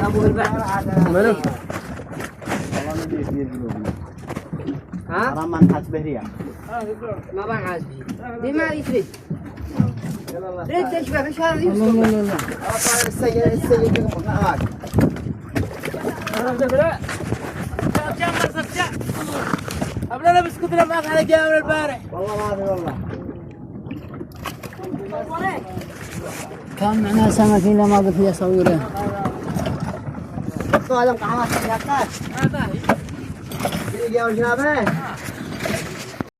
ابو البحر مالك والله ما ادري كثير قلوبنا ها حرام ما نحاسبه ريال ما بنحاسب دي ما يفرق ليه تشبه ايش هذا لا يوسف لا لا السيد يقبض معاك أبلا بسكت لما على جامر البارح والله ما في والله كان معنا سمكين لما قلت لي أصوره قالوا قحوات يا كاش هذا يجي جنابه